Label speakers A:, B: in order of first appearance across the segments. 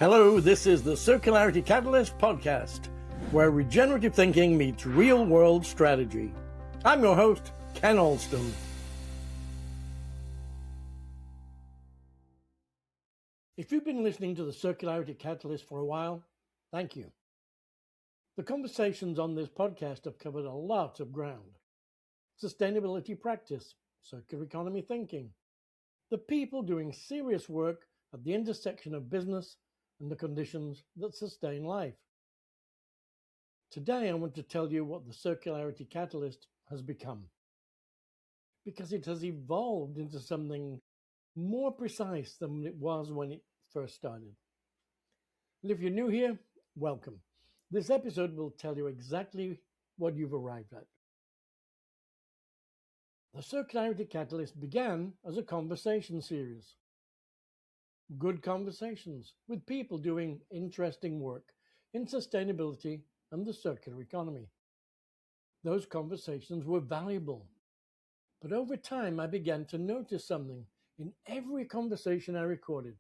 A: Hello, this is the Circularity Catalyst podcast, where regenerative thinking meets real-world strategy. I'm your host, Ken Alston. If you've been listening to the Circularity Catalyst for a while, thank you. The conversations on this podcast have covered a lot of ground. Sustainability practice, circular economy thinking, the people doing serious work at the intersection of business and the conditions that sustain life. Today I want to tell you what the Circularity Catalyst has become, because it has evolved into something more precise than it was when it first started. And if you're new here, welcome. This episode will tell you exactly what you've arrived at. The Circularity Catalyst began as a conversation series. Good conversations with people doing interesting work in sustainability and the circular economy. Those conversations were valuable, but over time I began to notice something in every conversation I recorded.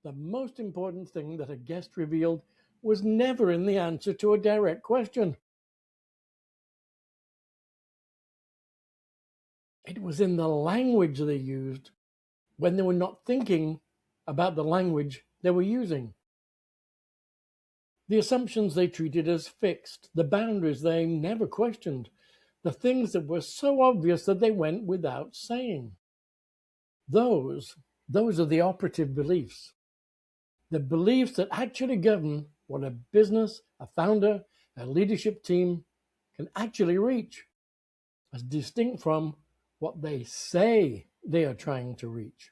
A: The most important thing that a guest revealed was never in the answer to a direct question. It was in the language they used when they were not thinking about the language they were using. The assumptions they treated as fixed, the boundaries they never questioned, the things that were so obvious that they went without saying. Those are the operative beliefs. The beliefs that actually govern what a business, a founder, a leadership team can actually reach, as distinct from what they say they are trying to reach.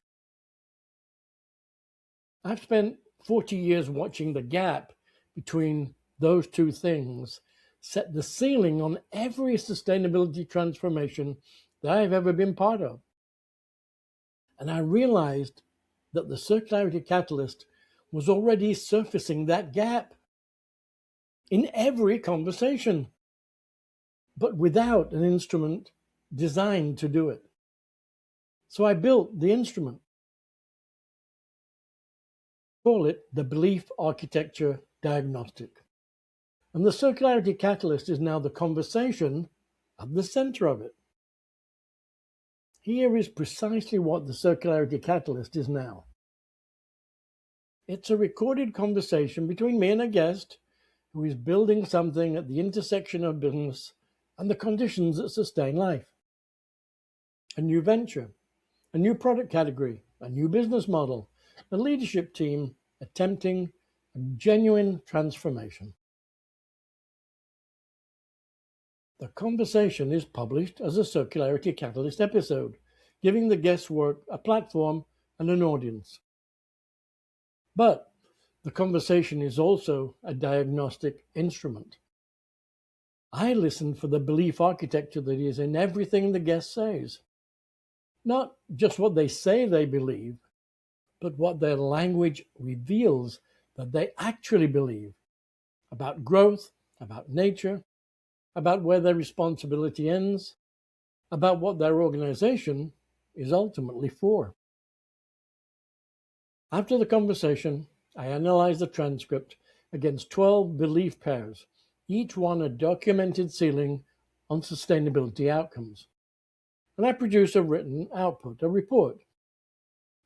A: I've spent 40 years watching the gap between those two things set the ceiling on every sustainability transformation that I've ever been part of. And I realized that the Circularity Catalyst was already surfacing that gap in every conversation, but without an instrument designed to do it. So I built the instrument. Call it the Belief Architecture Diagnostic. And the Circularity Catalyst is now the conversation at the center of it. Here is precisely what the Circularity Catalyst is now. It's a recorded conversation between me and a guest who is building something at the intersection of business and the conditions that sustain life. A new venture, a new product category, a new business model, a leadership team attempting a genuine transformation. The conversation is published as a Circularity Catalyst episode, giving the guest's work a platform and an audience. But the conversation is also a diagnostic instrument. I listen for the belief architecture that is in everything the guest says. Not just what they say they believe, but what their language reveals that they actually believe about growth, about nature, about where their responsibility ends, about what their organization is ultimately for. After the conversation, I analyze the transcript against 12 belief pairs, each one a documented ceiling on sustainability outcomes. And I produce a written output, a report.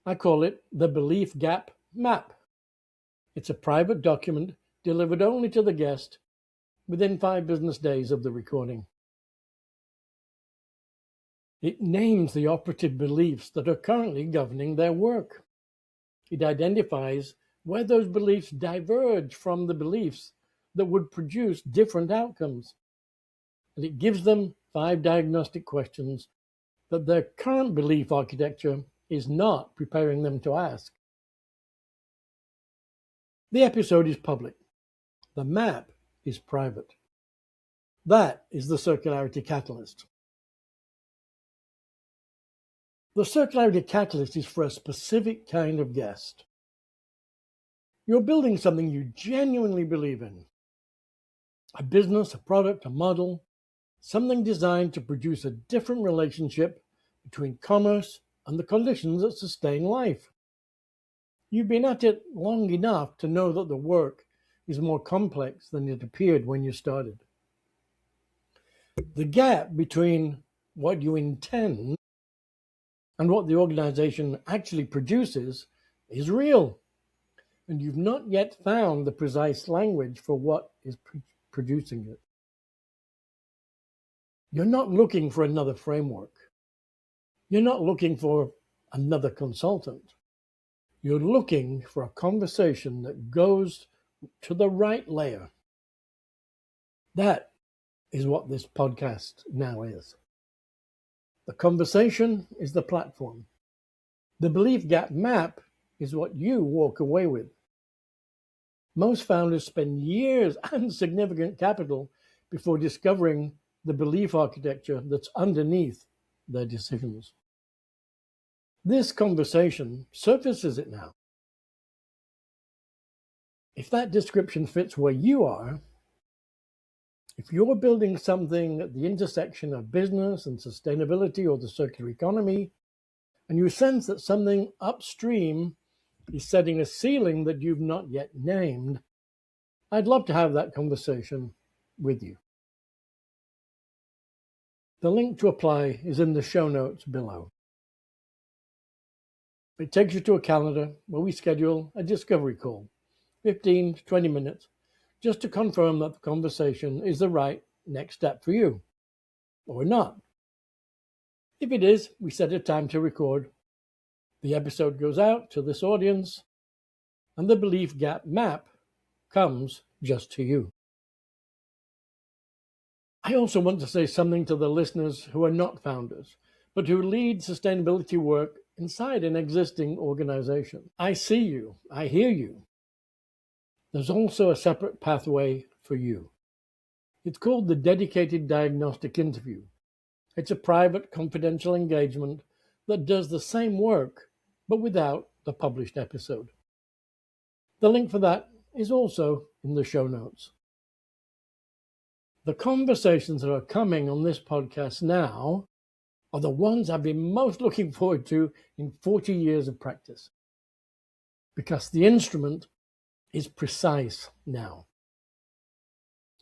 A: I call it the Belief Gap Map. It's a private document delivered only to the guest within 5 business days of the recording. It names the operative beliefs that are currently governing their work. It identifies where those beliefs diverge from the beliefs that would produce different outcomes. And it gives them 5 diagnostic questions that their current belief architecture is not preparing them to ask. The episode is public. The map is private. That is the Circularity Catalyst. The Circularity Catalyst is for a specific kind of guest. You're building something you genuinely believe in. A business, a product, a model, something designed to produce a different relationship between commerce and the conditions that sustain life. You've been at it long enough to know that the work is more complex than it appeared when you started. The gap between what you intend and what the organization actually produces is real, and you've not yet found the precise language for what is producing it. You're not looking for another framework. You're not looking for another consultant. You're looking for a conversation that goes to the right layer. That is what this podcast now is. The conversation is the platform. The belief gap map is what you walk away with. Most founders spend years and significant capital before discovering the belief architecture that's underneath their decisions. This conversation surfaces it now. If that description fits where you are, if you're building something at the intersection of business and sustainability or the circular economy, and you sense that something upstream is setting a ceiling that you've not yet named, I'd love to have that conversation with you. The link to apply is in the show notes below. It takes you to a calendar where we schedule a discovery call, 15 to 20 minutes, just to confirm that the conversation is the right next step for you, or not. If it is, we set a time to record. The episode goes out to this audience, and the belief gap map comes just to you. I also want to say something to the listeners who are not founders, but who lead sustainability work inside an existing organization. I see you. I hear you. There's also a separate pathway for you. It's called the Dedicated Diagnostic Interview. It's a private, confidential engagement that does the same work, but without the published episode. The link for that is also in the show notes. The conversations that are coming on this podcast now are the ones I've been most looking forward to in 40 years of practice, because the instrument is precise now.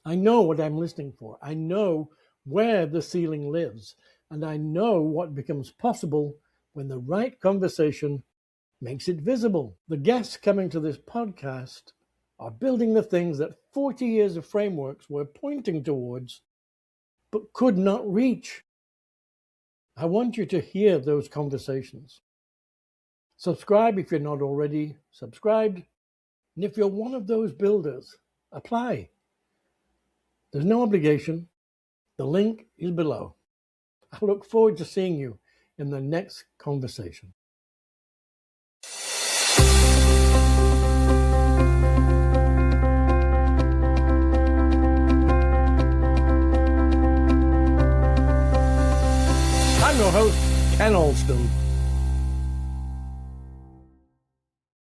A: I know what I'm listening for. I know where the ceiling lives, and I know what becomes possible when the right conversation makes it visible. The guests coming to this podcast are building the things that 40 years of frameworks were pointing towards, but could not reach. I want you to hear those conversations. Subscribe if you're not already subscribed. And if you're one of those builders, apply. There's no obligation. The link is below. I look forward to seeing you in the next conversation. I'm your host, Ken Alston.